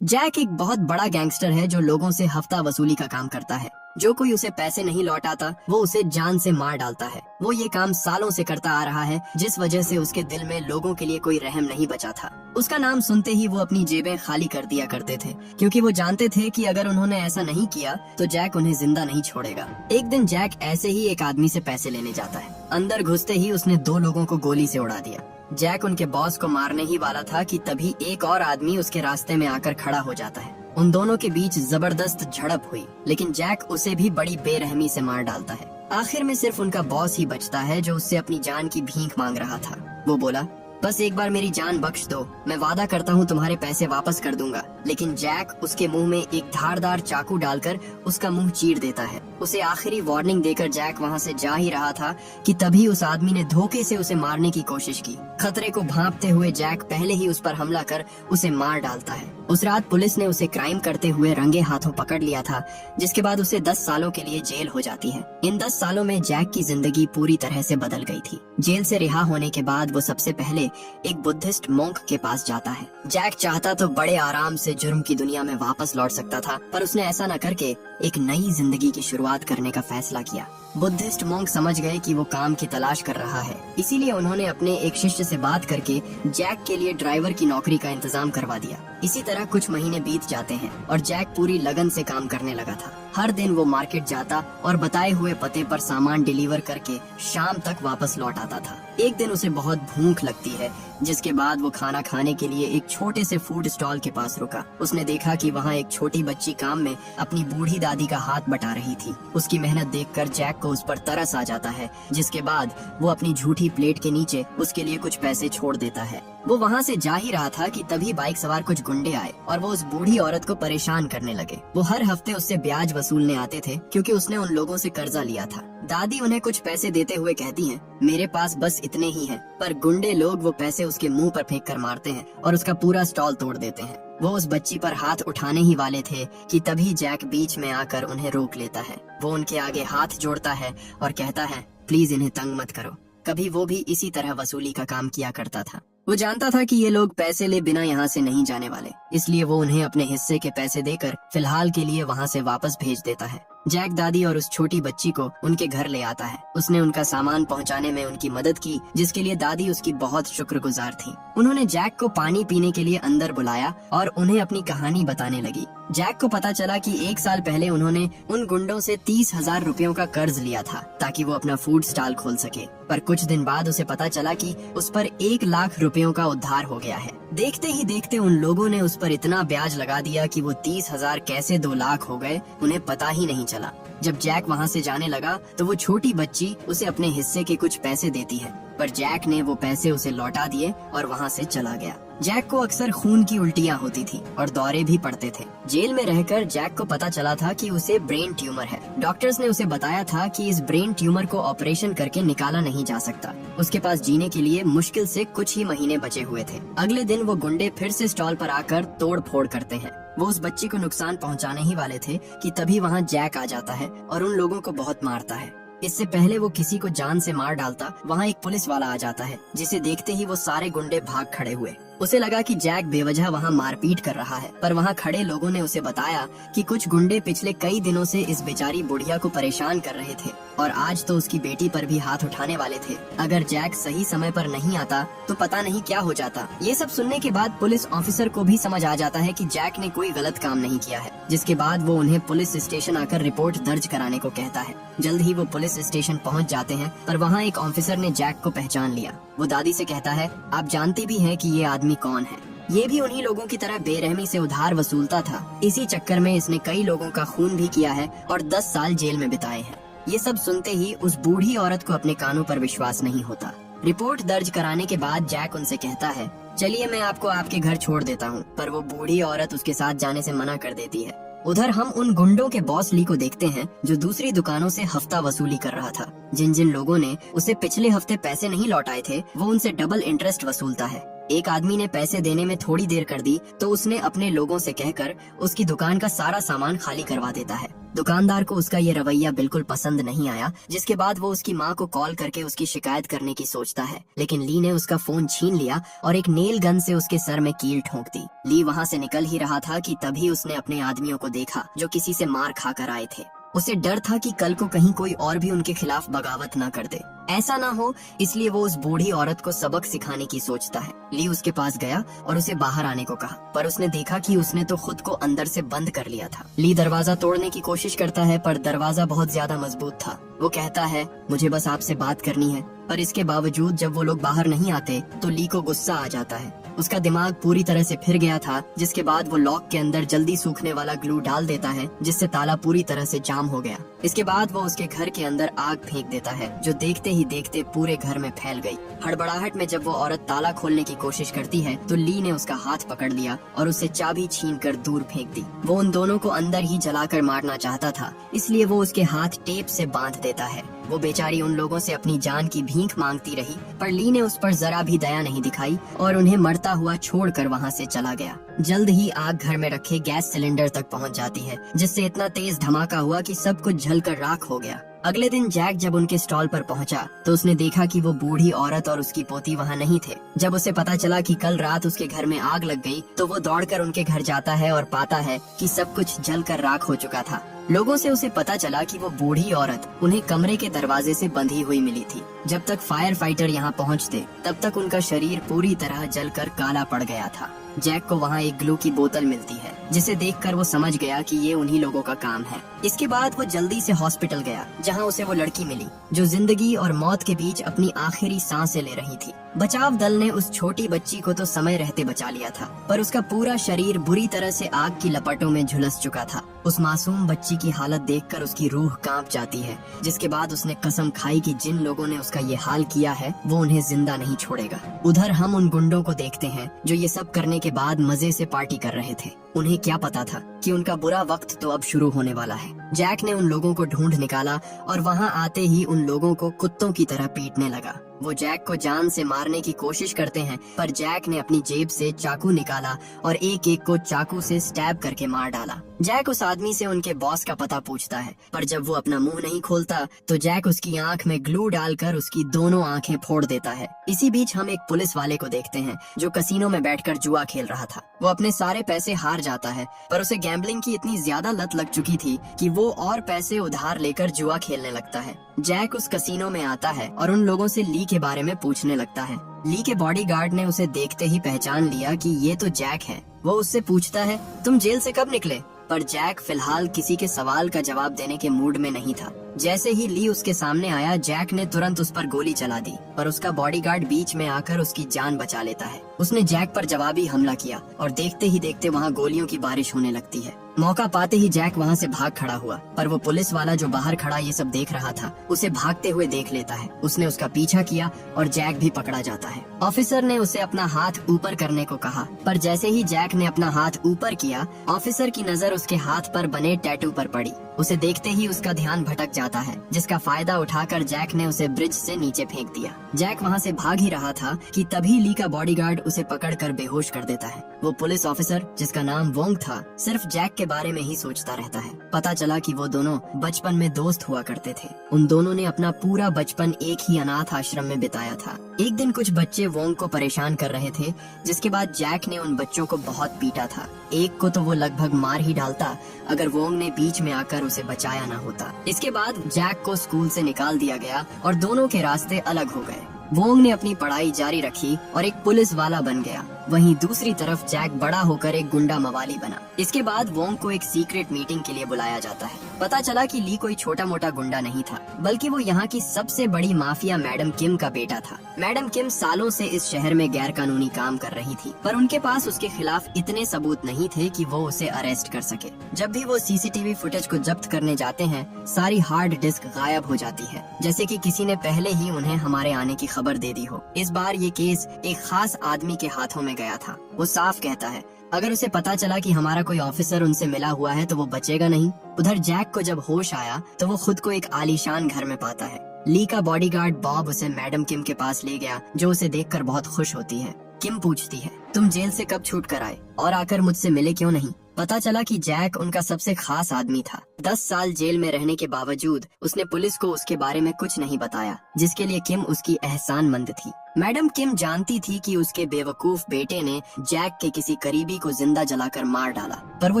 Jack एक बहुत बड़ा गैंगस्टर है जो लोगों से हफ्ता वसूली का काम करता है। जो कोई उसे पैसे नहीं लौटाता वो उसे जान से मार डालता है। वो ये काम सालों से करता आ रहा है, जिस वजह से उसके दिल में लोगों के लिए कोई रहम नहीं बचा था। उसका नाम सुनते ही वो अपनी जेबें खाली कर दिया करते थे, क्योंकि वो जानते थे कि अगर उन्होंने ऐसा नहीं किया तो जैक उन्हें जिंदा नहीं छोड़ेगा। एक दिन जैक ऐसे ही एक आदमी से पैसे लेने जाता है। अंदर घुसते ही उसने 2 लोगों को गोली से उड़ा दिया। जैक उनके बॉस को मारने ही वाला था कि तभी एक और आदमी उसके रास्ते में आकर खड़ा हो जाता है। उन दोनों के बीच जबरदस्त झड़प हुई, लेकिन जैक उसे भी बड़ी बेरहमी से मार डालता है। आखिर में सिर्फ उनका बॉस ही बचता है जो उससे अपनी जान की भीख मांग रहा था। वो बोला, बस एक बार मेरी जान बख्श दो, मैं वादा करता हूँ तुम्हारे पैसे वापस कर दूंगा। लेकिन जैक उसके मुंह में एक धारदार चाकू डालकर उसका मुंह चीर देता है। उसे आखिरी वार्निंग देकर जैक वहाँ से जा ही रहा था कि तभी उस आदमी ने धोखे से उसे मारने की कोशिश की। खतरे को भांपते हुए जैक पहले ही उस पर हमला कर उसे मार डालता है। उस रात पुलिस ने उसे क्राइम करते हुए रंगे हाथों पकड़ लिया था, जिसके बाद उसे 10 सालों के लिए जेल हो जाती है। इन 10 सालों में जैक की जिंदगी पूरी तरह से बदल गई थी। जेल से रिहा होने के बाद वो सबसे पहले एक बुद्धिस्ट मोंक के पास जाता है। जैक चाहता तो बड़े आराम से जुर्म की दुनिया में वापस लौट सकता था, पर उसने ऐसा न करके एक नई जिंदगी की शुरुआत करने का फैसला किया। बुद्धिस्ट मोंक समझ गए कि वो काम की तलाश कर रहा है, इसीलिए उन्होंने अपने एक शिष्य से बात करके जैक के लिए ड्राइवर की नौकरी का इंतजाम करवा दिया। इसी तरह कुछ महीने बीत जाते हैं और जैक पूरी लगन से काम करने लगा था। हर दिन वो मार्केट जाता और बताए हुए पते पर सामान डिलीवर करके शाम तक वापस लौट आता था। एक दिन उसे बहुत भूख लगती है, जिसके बाद वो खाना खाने के लिए एक छोटे से फूड स्टॉल के पास रुका। उसने देखा कि वहाँ एक छोटी बच्ची काम में अपनी बूढ़ी दादी का हाथ बटा रही थी। उसकी मेहनत देखकर जैक को उस पर तरस आ जाता है, जिसके बाद वो अपनी झूठी प्लेट के नीचे उसके लिए कुछ पैसे छोड़ देता है। वो वहाँ से जा ही रहा था कि तभी बाइक सवार कुछ गुंडे आए और वो उस बूढ़ी औरत को परेशान करने लगे। वो हर हफ्ते उससे ब्याज वसूलने आते थे, क्योंकि उसने उन लोगों से कर्जा लिया था। दादी उन्हें कुछ पैसे देते हुए कहती हैं, मेरे पास बस इतने ही हैं। पर गुंडे लोग वो पैसे उसके मुंह पर फेंक कर मारते हैं और उसका पूरा स्टॉल तोड़ देते हैं। वो उस बच्ची पर हाथ उठाने ही वाले थे कि तभी जैक बीच में आकर उन्हें रोक लेता है। वो उनके आगे हाथ जोड़ता है और कहता है, प्लीज इन्हें तंग मत करो। कभी वो भी इसी तरह वसूली का काम किया करता था। वो जानता था कि ये लोग पैसे ले बिना यहाँ से नहीं जाने वाले, इसलिए वो उन्हें अपने हिस्से के पैसे देकर फिलहाल के लिए वहाँ से वापस भेज देता है। जैक दादी और उस छोटी बच्ची को उनके घर ले आता है। उसने उनका सामान पहुंचाने में उनकी मदद की, जिसके लिए दादी उसकी बहुत शुक्रगुजार थी। उन्होंने जैक को पानी पीने के लिए अंदर बुलाया और उन्हें अपनी कहानी बताने लगी। जैक को पता चला कि 1 साल पहले उन्होंने उन गुंडों से 30,000 रुपयों का कर्ज लिया था ताकि वो अपना फूड स्टॉल खोल सके। पर कुछ दिन बाद उसे पता चला कि उस पर 1 लाख रुपयों का उद्धार हो गया है। देखते ही देखते उन लोगों ने उस पर इतना ब्याज लगा दिया कि वो 30,000 कैसे 2 लाख हो गए, उन्हें पता ही नहीं चला। जब जैक वहाँ से जाने लगा तो वो छोटी बच्ची उसे अपने हिस्से के कुछ पैसे देती है, पर जैक ने वो पैसे उसे लौटा दिए और वहाँ से चला गया। जैक को अक्सर खून की उल्टियाँ होती थी और दौरे भी पड़ते थे। जेल में रहकर जैक को पता चला था कि उसे ब्रेन ट्यूमर है। डॉक्टर्स ने उसे बताया था कि इस ब्रेन ट्यूमर को ऑपरेशन करके निकाला नहीं जा सकता। उसके पास जीने के लिए मुश्किल से कुछ ही महीने बचे हुए थे। अगले दिन वो गुंडे फिर से स्टॉल पर आकर तोड़ फोड़ करते हैं। वो उस बच्ची को नुकसान पहुंचाने ही वाले थे कि तभी वहां जैक आ जाता है और उन लोगों को बहुत मारता है। इससे पहले वो किसी को जान से मार डालता, वहाँ एक पुलिस वाला आ जाता है, जिसे देखते ही वो सारे गुंडे भाग खड़े हुए। उसे लगा कि जैक बेवजह वहाँ मारपीट कर रहा है, पर वहाँ खड़े लोगों ने उसे बताया कि कुछ गुंडे पिछले कई दिनों से इस बेचारी बुढ़िया को परेशान कर रहे थे और आज तो उसकी बेटी पर भी हाथ उठाने वाले थे। अगर जैक सही समय पर नहीं आता तो पता नहीं क्या हो जाता। ये सब सुनने के बाद पुलिस ऑफिसर को भी समझ आ जाता है कि जैक ने कोई गलत काम नहीं किया है, जिसके बाद वो उन्हें पुलिस स्टेशन आकर रिपोर्ट दर्ज कराने को कहता है। जल्द ही वो पुलिस स्टेशन पहुंच जाते हैं, पर वहाँ एक ऑफिसर ने जैक को पहचान लिया। वो दादी से कहता है, आप जानती भी हैं कि ये आदमी कौन है। ये भी उन्हीं लोगों की तरह बेरहमी से उधार वसूलता था। इसी चक्कर में इसने कई लोगों का खून भी किया है और 10 साल जेल में बिताए हैं। ये सब सुनते ही उस बूढ़ी औरत को अपने कानों पर विश्वास नहीं होता। रिपोर्ट दर्ज कराने के बाद जैक उनसे कहता है, चलिए मैं आपको आपके घर छोड़ देता हूँ, पर वो बूढ़ी औरत उसके साथ जाने से मना कर देती है। उधर हम उन गुंडों के बॉस ली को देखते हैं जो दूसरी दुकानों से हफ्ता वसूली कर रहा था। जिन जिन लोगों ने उसे पिछले हफ्ते पैसे नहीं लौटाए थे वो उनसे डबल इंटरेस्ट वसूलता है। एक आदमी ने पैसे देने में थोड़ी देर कर दी तो उसने अपने लोगों से कहकर उसकी दुकान का सारा सामान खाली करवा देता है। दुकानदार को उसका ये रवैया बिल्कुल पसंद नहीं आया, जिसके बाद वो उसकी माँ को कॉल करके उसकी शिकायत करने की सोचता है, लेकिन ली ने उसका फोन छीन लिया और एक नेल गन से उसके सर में कील ठोक दी। ली वहाँ से निकल ही रहा था कि तभी उसने अपने आदमियों को देखा जो किसी से मार खाकर आए थे। उसे डर था कि कल को कहीं कोई और भी उनके खिलाफ बगावत न कर दे। ऐसा ना हो इसलिए वो उस बूढ़ी औरत को सबक सिखाने की सोचता है। ली उसके पास गया और उसे बाहर आने को कहा, पर उसने देखा कि उसने तो खुद को अंदर से बंद कर लिया था। ली दरवाजा तोड़ने की कोशिश करता है पर दरवाजा बहुत ज्यादा मजबूत था। वो कहता है, मुझे बस आपसे बात करनी है, पर इसके बावजूद जब वो लोग बाहर नहीं आते तो ली को गुस्सा आ जाता है। उसका दिमाग पूरी तरह से फिर गया था, जिसके बाद वो लॉक के अंदर जल्दी सूखने वाला ग्लू डाल देता है, जिससे ताला पूरी तरह से जाम हो गया। इसके बाद वो उसके घर के अंदर आग फेंक देता है, जो देखते ही देखते पूरे घर में फैल गई। हड़बड़ाहट में जब वो औरत ताला खोलने की कोशिश करती है तो ली ने उसका हाथ पकड़ लिया और उसे चाबी छीनकर दूर फेंक दी। वो उन दोनों को अंदर ही जलाकर मारना चाहता था, इसलिए वो उसके हाथ टेप से बांध देता है। वो बेचारी उन लोगों से अपनी जान की भीख मांगती रही, पर ली ने उस पर जरा भी दया नहीं दिखाई और उन्हें मरता हुआ छोड़कर वहाँ से चला गया। जल्द ही आग घर में रखे गैस सिलेंडर तक पहुँच जाती है, जिससे इतना तेज धमाका हुआ कि सब कुछ जलकर राख हो गया। अगले दिन जैक जब उनके स्टॉल पर पहुंचा तो उसने देखा कि वो बूढ़ी औरत और उसकी पोती वहां नहीं थे। जब उसे पता चला कि कल रात उसके घर में आग लग गई तो वो दौड़कर उनके घर जाता है और पाता है कि सब कुछ जलकर राख हो चुका था। लोगों से उसे पता चला कि वो बूढ़ी औरत उन्हें कमरे के दरवाजे से बंधी हुई मिली थी। जब तक फायर फाइटर यहाँ पहुँचते तब तक उनका शरीर पूरी तरह जलकर काला पड़ गया था। जैक को वहाँ एक ग्लू की बोतल मिलती है, जिसे देखकर वो समझ गया कि ये उन्हीं लोगों का काम है। इसके बाद वो जल्दी से हॉस्पिटल गया, जहाँ उसे वो लड़की मिली जो जिंदगी और मौत के बीच अपनी आखिरी सांसें ले रही थी। बचाव दल ने उस छोटी बच्ची को तो समय रहते बचा लिया था, पर उसका पूरा शरीर बुरी तरह से आग की लपटों में झुलस चुका था। उस मासूम बच्ची की हालत देखकर उसकी रूह कांप जाती है, जिसके बाद उसने कसम खाई कि जिन लोगों ने उसका ये हाल किया है वो उन्हें जिंदा नहीं छोड़ेगा। उधर हम उन गुंडों को देखते हैं जो ये सब करने के बाद मजे से पार्टी कर रहे थे। उन्हें क्या पता था कि उनका बुरा वक्त तो अब शुरू होने वाला है। जैक ने उन लोगों को ढूंढ निकाला और वहाँ आते ही उन लोगों को कुत्तों की तरह पीटने लगा। वो जैक को जान से मारने की कोशिश करते हैं, पर जैक ने अपनी जेब से चाकू निकाला और एक एक को चाकू से स्टैब करके मार डाला। जैक उस आदमी से उनके बॉस का पता पूछता है, पर जब वो अपना मुंह नहीं खोलता तो जैक उसकी आंख में ग्लू डालकर उसकी दोनों आंखें फोड़ देता है। इसी बीच हम एक पुलिस वाले को देखते हैं जो कसीनो में बैठकर जुआ खेल रहा था। वो अपने सारे पैसे हार जाता है, पर उसे गैम्बलिंग की इतनी ज्यादा लत लग चुकी थी कि वो और पैसे उधार लेकर जुआ खेलने लगता है। जैक उस कसीनो में आता है और उन लोगों से ली के बारे में पूछने लगता है। ली के बॉडीगार्ड ने उसे देखते ही पहचान लिया कि ये तो जैक है। वो उससे पूछता है, तुम जेल से कब निकले? पर जैक फिलहाल किसी के सवाल का जवाब देने के मूड में नहीं था। जैसे ही ली उसके सामने आया, जैक ने तुरंत उस पर गोली चला दी, पर उसका बॉडीगार्ड बीच में आकर उसकी जान बचा लेता है। उसने जैक पर जवाबी हमला किया और देखते ही देखते वहाँ गोलियों की बारिश होने लगती है। मौका पाते ही जैक वहाँ से भाग खड़ा हुआ, पर वो पुलिस वाला जो बाहर खड़ा ये सब देख रहा था उसे भागते हुए देख लेता है। उसने उसका पीछा किया और जैक भी पकड़ा जाता है। ऑफिसर ने उसे अपना हाथ ऊपर करने को कहा, पर जैसे ही जैक ने अपना हाथ ऊपर किया, ऑफिसर की नजर उसके हाथ पर बने टैटू पर पड़ी। उसे देखते ही उसका ध्यान भटक जाता है, जिसका फायदा उठाकर जैक ने उसे ब्रिज से नीचे फेंक दिया। जैक वहाँ से भाग ही रहा था कि तभी ली का बॉडीगार्ड उसे पकड़कर बेहोश कर देता है। वो पुलिस ऑफिसर, जिसका नाम वोंग था, सिर्फ जैक के बारे में ही सोचता रहता है। पता चला कि वो दोनों बचपन में दोस्त हुआ करते थे। उन दोनों ने अपना पूरा बचपन एक ही अनाथ आश्रम में बिताया था। एक दिन कुछ बच्चे वोंग को परेशान कर रहे थे, जिसके बाद जैक ने उन बच्चों को बहुत पीटा था। एक को तो वो लगभग मार ही डालता अगर वोंग ने बीच में आकर उसे बचाया ना होता। इसके बाद जैक को स्कूल से निकाल दिया गया और दोनों के रास्ते अलग हो गए। वोंग ने अपनी पढ़ाई जारी रखी और एक पुलिस वाला बन गया। वहीं दूसरी तरफ जैक बड़ा होकर एक गुंडा मवाली बना। इसके बाद वोंग को एक सीक्रेट मीटिंग के लिए बुलाया जाता है। पता चला कि ली कोई छोटा मोटा गुंडा नहीं था, बल्कि वो यहाँ की सबसे बड़ी माफिया मैडम किम का बेटा था। मैडम किम सालों से इस शहर में गैर कानूनी काम कर रही थी, पर उनके पास उसके खिलाफ इतने सबूत नहीं थे कि वो उसे अरेस्ट कर सके। जब भी वो सीसीटीवी फुटेज को जब्त करने जाते हैं, सारी हार्ड डिस्क गायब हो जाती है, जैसे कि किसी ने पहले ही उन्हें हमारे आने की खबर दे दी हो। इस बार ये केस एक खास आदमी के हाथों में गया था। वो साफ कहता है, अगर उसे पता चला कि हमारा कोई ऑफिसर उनसे मिला हुआ है तो वो बचेगा नहीं। उधर जैक को जब होश आया तो वो खुद को एक आलीशान घर में पाता है। ली का बॉडीगार्ड बॉब उसे मैडम किम के पास ले गया, जो उसे देखकर बहुत खुश होती है। किम पूछती है, तुम जेल से कब छूट कर आए और आकर मुझसे मिले क्यों नहीं? पता चला कि जैक उनका सबसे खास आदमी था। 10 साल जेल में रहने के बावजूद उसने पुलिस को उसके बारे में कुछ नहीं बताया, जिसके लिए किम उसकी एहसानमंद थी। मैडम किम जानती थी कि उसके बेवकूफ बेटे ने जैक के किसी करीबी को जिंदा जलाकर मार डाला, पर वो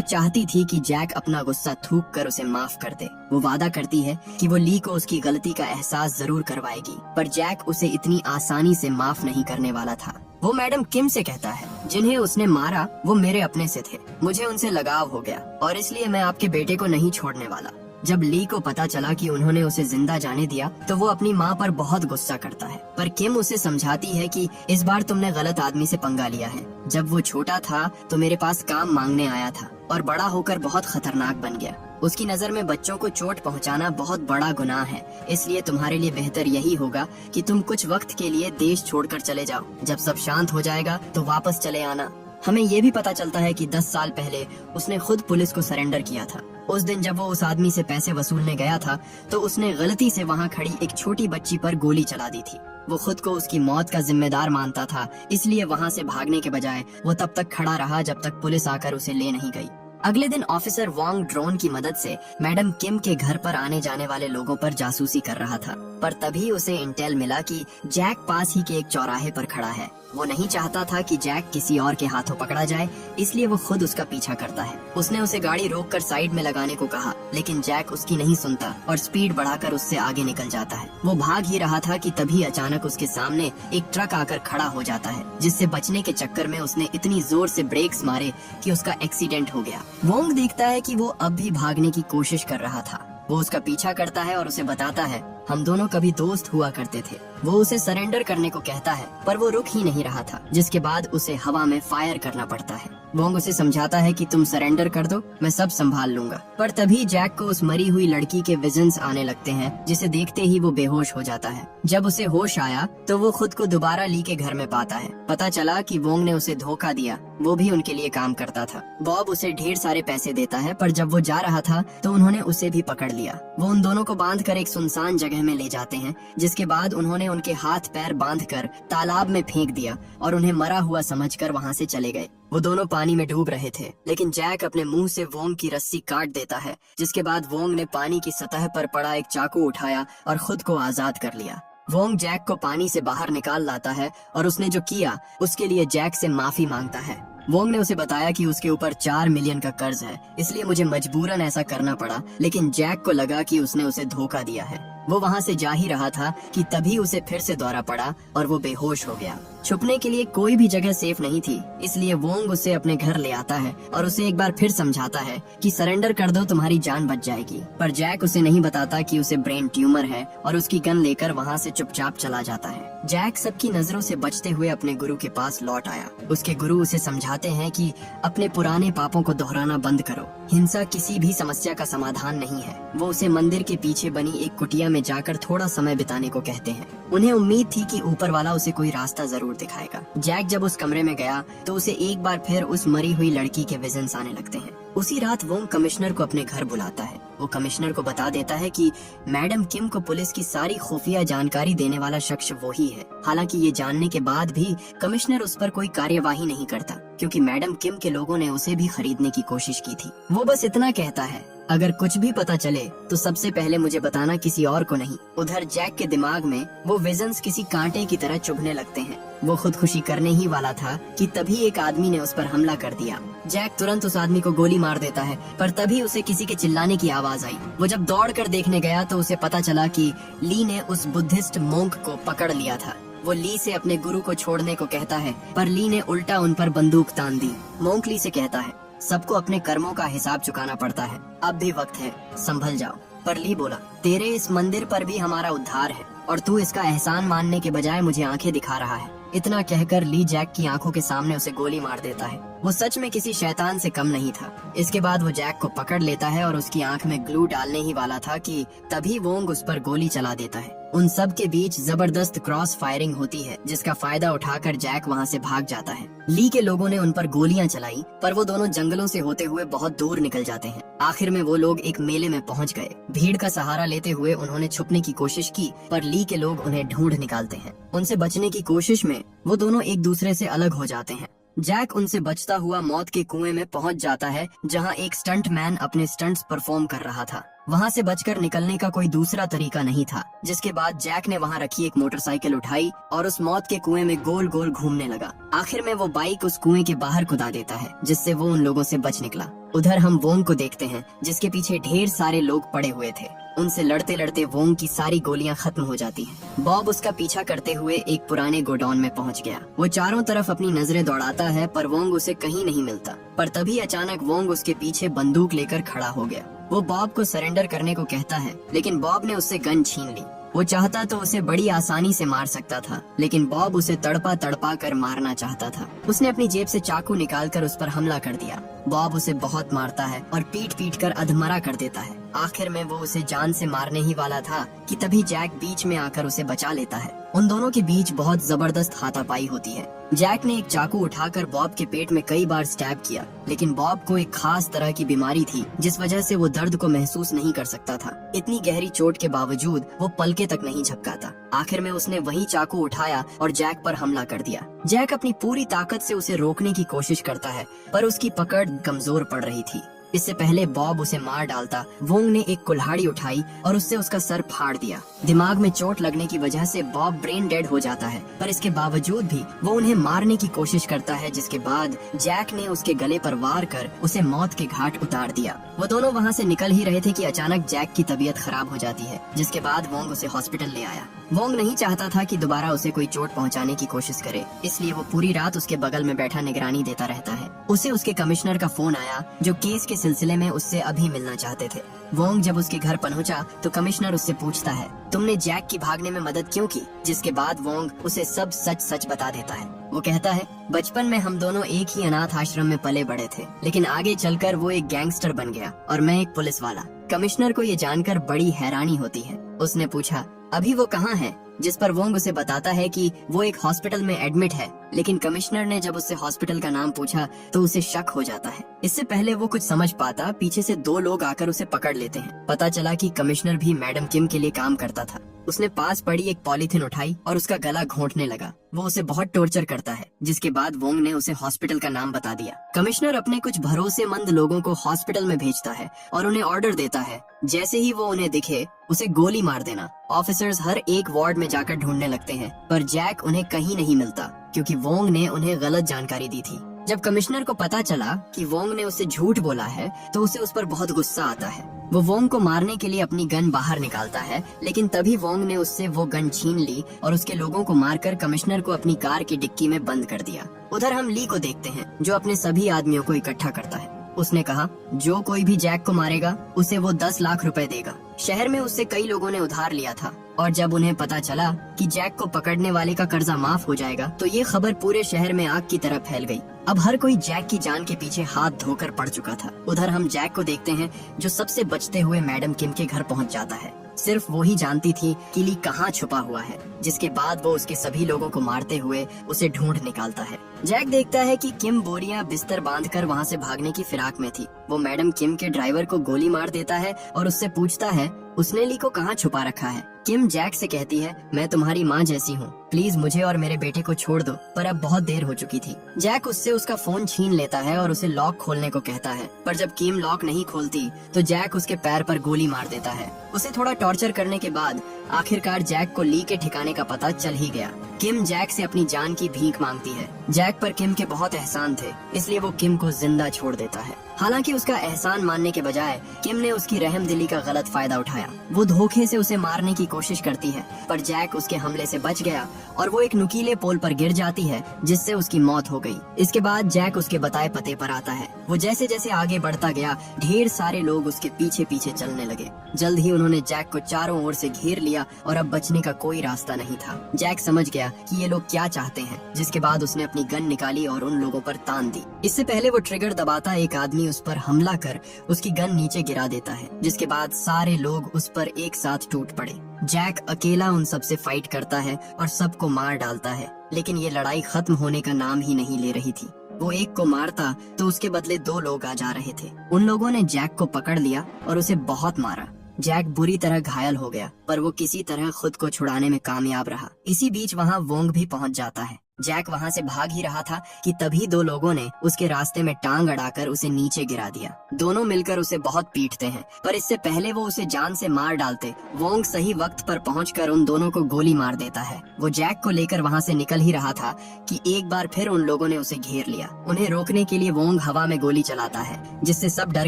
चाहती थी कि जैक अपना गुस्सा थूक कर उसे माफ कर दे। वो वादा करती है कि वो ली को उसकी गलती का एहसास जरूर करवाएगी, पर जैक उसे इतनी आसानी से माफ नहीं करने वाला था। वो मैडम किम से कहता है, जिन्हें उसने मारा वो मेरे अपने से थे, मुझे उनसे लगाव हो गया और इसलिए मैं आपके बेटे को नहीं छोड़ने वाला। जब ली को पता चला कि उन्होंने उसे जिंदा जाने दिया तो वो अपनी माँ पर बहुत गुस्सा करता है, पर किम उसे समझाती है कि इस बार तुमने गलत आदमी से पंगा लिया है। जब वो छोटा था तो मेरे पास काम मांगने आया था और बड़ा होकर बहुत खतरनाक बन गया। उसकी नजर में बच्चों को चोट पहुंचाना बहुत बड़ा गुनाह है, इसलिए तुम्हारे लिए बेहतर यही होगा कि तुम कुछ वक्त के लिए देश छोड़कर चले जाओ। जब सब शांत हो जाएगा तो वापस चले आना। हमें ये भी पता चलता है कि 10 साल पहले उसने खुद पुलिस को सरेंडर किया था। उस दिन जब वो उस आदमी से पैसे वसूलने गया था तो उसने गलती से वहाँ खड़ी एक छोटी बच्ची पर गोली चला दी थी। वो खुद को उसकी मौत का जिम्मेदार मानता था, इसलिए वहाँ से भागने के बजाय वो तब तक खड़ा रहा जब तक पुलिस आकर उसे ले नहीं गई। अगले दिन ऑफिसर वांग ड्रोन की मदद से मैडम किम के घर पर आने जाने वाले लोगों पर जासूसी कर रहा था, पर तभी उसे इंटेल मिला कि जैक पास ही के एक चौराहे पर खड़ा है। वो नहीं चाहता था कि जैक किसी और के हाथों पकड़ा जाए, इसलिए वो खुद उसका पीछा करता है। उसने उसे गाड़ी रोककर साइड में लगाने को कहा, लेकिन जैक उसकी नहीं सुनता और स्पीड बढ़ाकर उससे आगे निकल जाता है। वो भाग ही रहा था कि तभी अचानक उसके सामने एक ट्रक आकर खड़ा हो जाता है, जिससे बचने के चक्कर में उसने इतनी जोर से ब्रेक्स मारे कि उसका एक्सीडेंट हो गया। वोंग देखता है कि वो अब भी भागने की कोशिश कर रहा था। वो उसका पीछा करता है और उसे बताता है, हम दोनों कभी दोस्त हुआ करते थे। वो उसे सरेंडर करने को कहता है, पर वो रुक ही नहीं रहा था, जिसके बाद उसे हवा में फायर करना पड़ता है। वोंग उसे समझाता है कि तुम सरेंडर कर दो, मैं सब संभाल लूंगा। पर तभी जैक को उस मरी हुई लड़की के विजन्स आने लगते हैं, जिसे देखते ही वो बेहोश हो जाता है। जब उसे होश आया तो वो खुद को दोबारा ली के घर में पाता है। पता चला कि वोंग ने उसे धोखा दिया, वो भी उनके लिए काम करता था। बॉब उसे ढेर सारे पैसे देता है, पर जब वो जा रहा था तो उन्होंने उसे भी पकड़ लिया। वो उन दोनों को बांध कर एक सुनसान जगह में ले जाते हैं, जिसके बाद उन्होंने उनके हाथ पैर बांधकर तालाब में फेंक दिया और उन्हें मरा हुआ समझकर वहाँ से चले गए। वो दोनों पानी में डूब रहे थे, लेकिन जैक अपने मुंह से वोंग की रस्सी काट देता है, जिसके बाद वोंग ने पानी की सतह पर पड़ा एक चाकू उठाया और खुद को आजाद कर लिया। वोंग जैक को पानी से बाहर निकाल लाता है और उसने जो किया उसके लिए जैक से माफी मांगता है। वोंग ने उसे बताया कि उसके ऊपर 4 मिलियन का कर्ज है, इसलिए मुझे मजबूरन ऐसा करना पड़ा, लेकिन जैक को लगा कि उसने उसे धोखा दिया है। वो वहाँ से जा ही रहा था कि तभी उसे फिर से दौरा पड़ा और वो बेहोश हो गया। छुपने के लिए कोई भी जगह सेफ नहीं थी, इसलिए वोंग उसे अपने घर ले आता है और उसे एक बार फिर समझाता है कि सरेंडर कर दो, तुम्हारी जान बच जाएगी। पर जैक उसे नहीं बताता कि उसे ब्रेन ट्यूमर है और उसकी गन लेकर वहाँ से चुपचाप चला जाता है। जैक सबकी नजरों से बचते हुए अपने गुरु के पास लौट आया। उसके गुरु उसे समझाते हैं कि अपने पुराने पापों को दोहराना बंद करो, हिंसा किसी भी समस्या का समाधान नहीं है। वो उसे मंदिर के पीछे बनी एक कुटिया में जाकर थोड़ा समय बिताने को कहते हैं। उन्हें उम्मीद थी कि ऊपर वाला उसे कोई रास्ता जरूर दिखाएगा। जैक जब उस कमरे में गया तो उसे एक बार फिर उस मरी हुई लड़की के विजन्स आने लगते हैं। उसी रात वोंग कमिश्नर को अपने घर बुलाता है। वो कमिश्नर को बता देता है कि मैडम किम को पुलिस की सारी खुफिया जानकारी देने वाला शख्स वो ही है। हालांकि ये जानने के बाद भी कमिश्नर उस पर कोई कार्यवाही नहीं करता, क्योंकि मैडम किम के लोगों ने उसे भी खरीदने की कोशिश की थी। वो बस इतना कहता है, अगर कुछ भी पता चले तो सबसे पहले मुझे बताना, किसी और को नहीं। उधर जैक के दिमाग में वो विजन्स किसी कांटे की तरह चुभने लगते हैं। वो खुदकुशी करने ही वाला था कि तभी एक आदमी ने उस पर हमला कर दिया। जैक तुरंत उस आदमी को गोली मार देता है, पर तभी उसे किसी के चिल्लाने की आवाज आई। वो जब दौड़कर देखने गया तो उसे पता चला कि ली ने उस बुद्धिस्ट मोंक को पकड़ लिया था। वो ली से अपने गुरु को छोड़ने को कहता है, पर ली ने उल्टा उन पर बंदूक तान दी। मोंक ली से कहता है, सबको अपने कर्मों का हिसाब चुकाना पड़ता है, अब भी वक्त है, संभल जाओ। पर ली बोला, तेरे इस मंदिर पर भी हमारा उद्धार है और तू इसका एहसान मानने के बजाय मुझे आंखें दिखा रहा है। इतना कहकर ली जैक की आंखों के सामने उसे गोली मार देता है। वो सच में किसी शैतान से कम नहीं था। इसके बाद वो जैक को पकड़ लेता है और उसकी आंख में ग्लू डालने ही वाला था कि तभी वोंग उस पर गोली चला देता है। उन सब के बीच जबरदस्त क्रॉस फायरिंग होती है, जिसका फायदा उठाकर जैक वहाँ से भाग जाता है। ली के लोगों ने उन पर गोलियां चलाई, पर वो दोनों जंगलों से होते हुए बहुत दूर निकल जाते हैं। आखिर में वो लोग एक मेले में पहुँच गए। भीड़ का सहारा लेते हुए उन्होंने छुपने की कोशिश की, पर ली के लोग उन्हें ढूंढ निकालते हैं। उनसे बचने की कोशिश में में वो दोनों एक दूसरे से अलग हो जाते हैं। जैक उनसे बचता हुआ मौत के कुएं में पहुंच जाता है, जहां एक स्टंट मैन अपने स्टंट्स परफॉर्म कर रहा था। वहां से बचकर निकलने का कोई दूसरा तरीका नहीं था, जिसके बाद जैक ने वहां रखी एक मोटरसाइकिल उठाई और उस मौत के कुएं में गोल गोल घूमने लगा। आखिर में वो बाइक उस कुएं के बाहर कुदा देता है, जिससे वो उन लोगों से बच निकला। उधर हम वोंग को देखते हैं, जिसके पीछे ढेर सारे लोग पड़े हुए थे। उनसे लड़ते लड़ते वोंग की सारी गोलियां खत्म हो जाती हैं। बॉब उसका पीछा करते हुए एक पुराने गोडाउन में पहुंच गया। वो चारों तरफ अपनी नजरें दौड़ाता है, पर वोंग उसे कहीं नहीं मिलता। पर तभी अचानक वोंग उसके पीछे बंदूक लेकर खड़ा हो गया। वो बॉब को सरेंडर करने को कहता है, लेकिन बॉब ने उससे गन छीन ली। वो चाहता तो उसे बड़ी आसानी से मार सकता था, लेकिन बॉब उसे तड़पा तड़पा कर मारना चाहता था। उसने अपनी जेब से चाकू निकालकर उस पर हमला कर दिया। बॉब उसे बहुत मारता है और पीट पीट कर अधमरा कर देता है। आखिर में वो उसे जान से मारने ही वाला था कि तभी जैक बीच में आकर उसे बचा लेता है। उन दोनों के बीच बहुत जबरदस्त हाथापाई होती है। जैक ने एक चाकू उठाकर बॉब के पेट में कई बार स्टैब किया, लेकिन बॉब को एक खास तरह की बीमारी थी, जिस वजह से वो दर्द को महसूस नहीं कर सकता था। इतनी गहरी चोट के बावजूद वो पलके तक नहीं झपकाता। आखिर में उसने वही चाकू उठाया और जैक पर हमला कर दिया। जैक अपनी पूरी ताकत से उसे रोकने की कोशिश करता है, पर उसकी पकड़ कमजोर पड़ रही थी। इससे पहले बॉब उसे मार डालता, वोंग ने एक कुल्हाड़ी उठाई और उससे उसका सर फाड़ दिया। दिमाग में चोट लगने की वजह से बॉब ब्रेन डेड हो जाता है, पर इसके बावजूद भी वो उन्हें मारने की कोशिश करता है, जिसके बाद जैक ने उसके गले पर वार कर उसे मौत के घाट उतार दिया। वो दोनों वहाँ से निकल ही रहे थे कि अचानक जैक की तबीयत खराब हो जाती है, जिसके बाद वोंग उसे हॉस्पिटल ले आया। वोंग नहीं चाहता था कि दोबारा उसे कोई चोट पहुंचाने की कोशिश करे, इसलिए वो पूरी रात उसके बगल में बैठा निगरानी देता रहता है। उसे उसके कमिश्नर का फोन आया, जो केस के सिलसिले में उससे अभी मिलना चाहते थे। वोंग जब उसके घर पहुंचा तो कमिश्नर उससे पूछता है, तुमने जैक की भागने में मदद क्यों की? जिसके बाद वोंग उसे सब सच सच बता देता है। वो कहता है, बचपन में हम दोनों एक ही अनाथ आश्रम में पले बड़े थे, लेकिन आगे चलकर वो एक गैंगस्टर बन गया और मैं एक पुलिस वाला। कमिश्नर को ये जानकर बड़ी हैरानी होती है। उसने पूछा, अभी वो कहाँ है? जिस पर वोंग उसे बताता है कि वो एक हॉस्पिटल में एडमिट है, लेकिन कमिश्नर ने जब उससे हॉस्पिटल का नाम पूछा तो उसे शक हो जाता है। इससे पहले वो कुछ समझ पाता, पीछे से दो लोग आकर उसे पकड़ लेते हैं। पता चला कि कमिश्नर भी मैडम किम के लिए काम करता था। उसने पास पड़ी एक पॉलीथिन उठाई और उसका गला घोंटने लगा। वो उसे बहुत टॉर्चर करता है, जिसके बाद वोंग ने उसे हॉस्पिटल का नाम बता दिया। कमिश्नर अपने कुछ भरोसेमंद लोगों को हॉस्पिटल में भेजता है और उन्हें ऑर्डर देता है, जैसे ही वो उन्हें दिखे उसे गोली मार देना। ऑफिसर्स हर एक वार्ड में जाकर ढूंढने लगते हैं, पर जैक उन्हें कहीं नहीं मिलता, क्योंकि वोंग ने उन्हें गलत जानकारी दी थी। जब कमिश्नर को पता चला कि वोंग ने उसे झूठ बोला है, तो उसे उस पर बहुत गुस्सा आता है। वो वोंग को मारने के लिए अपनी गन बाहर निकालता है, लेकिन तभी वोंग ने उससे वो गन छीन ली और उसके लोगों को मारकर कमिश्नर को अपनी कार की डिक्की में बंद कर दिया। उधर हम ली को देखते हैं, जो अपने सभी आदमियों को इकट्ठा करता है। उसने कहा, जो कोई भी जैक को मारेगा उसे वो 10 लाख रुपए देगा। शहर में उससे कई लोगों ने उधार लिया था, और जब उन्हें पता चला कि जैक को पकड़ने वाले का कर्जा माफ हो जाएगा, तो ये खबर पूरे शहर में आग की तरह फैल गई। अब हर कोई जैक की जान के पीछे हाथ धोकर पड़ चुका था। उधर हम जैक को देखते हैं, जो सबसे बचते हुए मैडम किम के घर पहुंच जाता है। सिर्फ वो ही जानती थी कि ली कहाँ छुपा हुआ है, जिसके बाद वो उसके सभी लोगों को मारते हुए उसे ढूंढ निकालता है। जैक देखता है कि किम बोरियां बिस्तर बांधकर वहाँ से भागने की फिराक में थी। वो मैडम किम के ड्राइवर को गोली मार देता है और उससे पूछता है, उसने ली को कहाँ छुपा रखा है। किम जैक से कहती है, मैं तुम्हारी माँ जैसी हूँ, प्लीज मुझे और मेरे बेटे को छोड़ दो, पर अब बहुत देर हो चुकी थी। जैक उससे उसका फोन छीन लेता है और उसे लॉक खोलने को कहता है, पर जब किम लॉक नहीं खोलती तो जैक उसके पैर पर गोली मार देता है। उसे थोड़ा टॉर्चर करने के बाद आखिरकार जैक को ली के ठिकाने का पता चल ही गया। किम जैक से अपनी जान की भीख मांगती है। जैक पर किम के बहुत एहसान थे, इसलिए वो किम को जिंदा छोड़ देता है। हालांकि उसका एहसान मानने के बजाय किम ने उसकी रहमदिली का गलत फायदा उठाया। वो धोखे से उसे मारने की कोशिश करती है, पर जैक उसके हमले से बच गया और वो एक नुकीले पोल पर गिर जाती है, जिससे उसकी मौत हो गई। इसके बाद जैक उसके बताए पते पर आता है। वो जैसे जैसे आगे बढ़ता गया, ढेर सारे लोग उसके पीछे पीछे चलने लगे। जल्द ही उन्होंने जैक को चारों ओर से घेर लिया और अब बचने का कोई रास्ता नहीं था। जैक समझ गया कि ये लोग क्या चाहते हैं, जिसके बाद उसने अपनी गन निकाली और उन लोगों पर तान दी। इससे पहले वो ट्रिगर दबाता एक आदमी उस पर हमला कर उसकी गन नीचे गिरा देता है, जिसके बाद सारे लोग उस पर एक साथ टूट पड़े। जैक अकेला उन सबसे फाइट करता है और सबको मार डालता है, लेकिन ये लड़ाई खत्म होने का नाम ही नहीं ले रही थी। वो एक को मारता तो उसके बदले 2 लोग आ जा रहे थे। उन लोगों ने जैक को पकड़ लिया और उसे बहुत मारा। जैक बुरी तरह घायल हो गया, पर वो किसी तरह खुद को छुड़ाने में कामयाब रहा। इसी बीच वहाँ वोंग भी पहुँच जाता है। जैक वहाँ से भाग ही रहा था कि तभी दो लोगों ने उसके रास्ते में टांग अड़ाकर उसे नीचे गिरा दिया। दोनों मिलकर उसे बहुत पीटते हैं, पर इससे पहले वो उसे जान से मार डालते वोंग सही वक्त पर पहुंचकर उन दोनों को गोली मार देता है। वो जैक को लेकर वहाँ से निकल ही रहा था कि एक बार फिर उन लोगों ने उसे घेर लिया। उन्हें रोकने के लिए वोंग हवा में गोली चलाता है, जिससे सब डर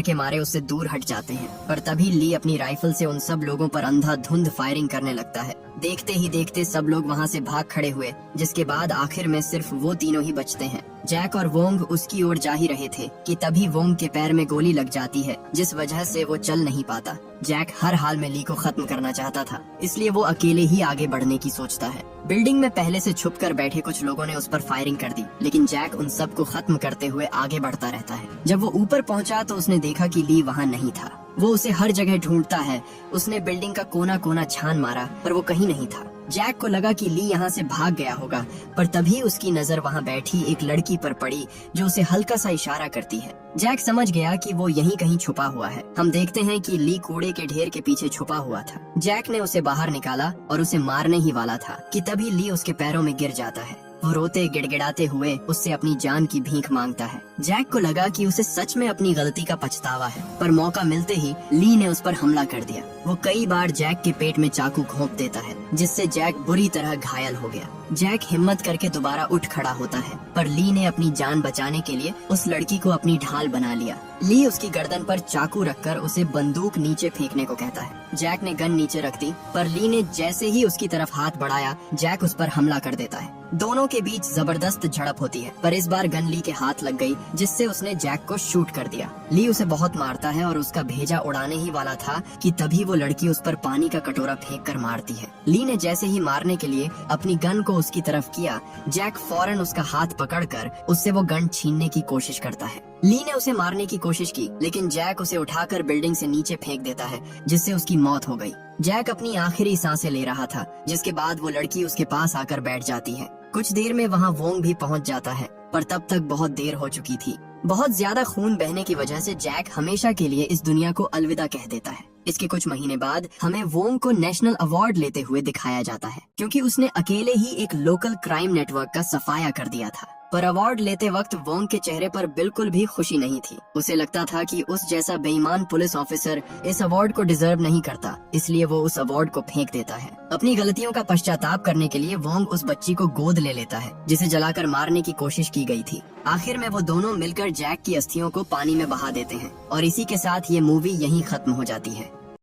के मारे उससे दूर हट जाते हैं। पर तभी ली अपनी राइफल से उन सब लोगों पर अंधाधुंध फायरिंग करने लगता है। देखते ही देखते सब लोग वहाँ से भाग खड़े हुए, जिसके बाद आखिर में सिर्फ वो तीनों ही बचते हैं। जैक और वोंग उसकी ओर जा ही रहे थे कि तभी वोंग के पैर में गोली लग जाती है, जिस वजह से वो चल नहीं पाता। जैक हर हाल में ली को खत्म करना चाहता था, इसलिए वो अकेले ही आगे बढ़ने की सोचता है। बिल्डिंग में पहले से छुपकर बैठे कुछ लोगों ने उस पर फायरिंग कर दी, लेकिन जैक उन सब को खत्म करते हुए आगे बढ़ता रहता है। जब वो ऊपर पहुंचा तो उसने देखा कि ली वहाँ नहीं था। वो उसे हर जगह ढूंढता है। उसने बिल्डिंग का कोना कोना छान मारा, पर वो कहीं नहीं था। जैक को लगा कि ली यहाँ से भाग गया होगा, पर तभी उसकी नजर वहाँ बैठी एक लड़की पर पड़ी जो उसे हल्का सा इशारा करती है। जैक समझ गया कि वो यहीं कहीं छुपा हुआ है। हम देखते हैं कि ली कूड़े के ढेर के पीछे छुपा हुआ था। जैक ने उसे बाहर निकाला और उसे मारने ही वाला था कि तभी ली उसके पैरों में गिर जाता है। वो रोते गिड़गिड़ाते हुए उससे अपनी जान की भीख मांगता है। जैक को लगा कि उसे सच में अपनी गलती का पछतावा है, पर मौका मिलते ही ली ने उस पर हमला कर दिया। वो कई बार जैक के पेट में चाकू घोंप देता है, जिससे जैक बुरी तरह घायल हो गया। जैक हिम्मत करके दोबारा उठ खड़ा होता है, पर ली ने अपनी जान बचाने के लिए उस लड़की को अपनी ढाल बना लिया। ली उसकी गर्दन पर चाकू रखकर उसे बंदूक नीचे फेंकने को कहता है। जैक ने गन नीचे रख दी, पर ली ने जैसे ही उसकी तरफ हाथ बढ़ाया, जैक उस पर हमला कर देता है। दोनों के बीच जबरदस्त झड़प होती है, पर इस बार गन ली के हाथ लग गई, जिससे उसने जैक को शूट कर दिया। ली उसे बहुत मारता है और उसका भेजा उड़ाने ही वाला था कि तभी वो लड़की उस पर पानी का कटोरा फेंक कर मारती है। ली ने जैसे ही मारने के लिए अपनी गन को उसकी तरफ किया, जैक फौरन उसका हाथ पकड़कर उससे वो गन छीनने की कोशिश करता है। ली ने उसे मारने की कोशिश की, लेकिन जैक उसे उठाकर बिल्डिंग से नीचे फेंक देता है, जिससे उसकी मौत हो गई। जैक अपनी आखिरी सांसें ले रहा था, जिसके बाद वो लड़की उसके पास आकर बैठ जाती है। कुछ देर में वहाँ वोंग भी पहुँच जाता है, पर तब तक बहुत देर हो चुकी थी। बहुत ज्यादा खून बहने की वजह से जैक हमेशा के लिए इस दुनिया को अलविदा कह देता है। इसके कुछ महीने बाद हमें वोंग को नेशनल अवार्ड लेते हुए दिखाया जाता है, क्योंकि उसने अकेले ही एक लोकल क्राइम नेटवर्क का सफाया कर दिया था। पर अवार्ड लेते वक्त वोंग के चेहरे पर बिल्कुल भी खुशी नहीं थी। उसे लगता था कि उस जैसा बेईमान पुलिस ऑफिसर इस अवार्ड को डिजर्व नहीं करता, इसलिए वो उस अवार्ड को फेंक देता है। अपनी गलतियों का पश्चाताप करने के लिए वोंग उस बच्ची को गोद ले लेता है, जिसे जलाकर मारने की कोशिश की गई थी। आखिर में वो दोनों मिलकर जैक की अस्थियों को पानी में बहा देते हैं, और इसी के साथ ये मूवी यहीं खत्म हो जाती है।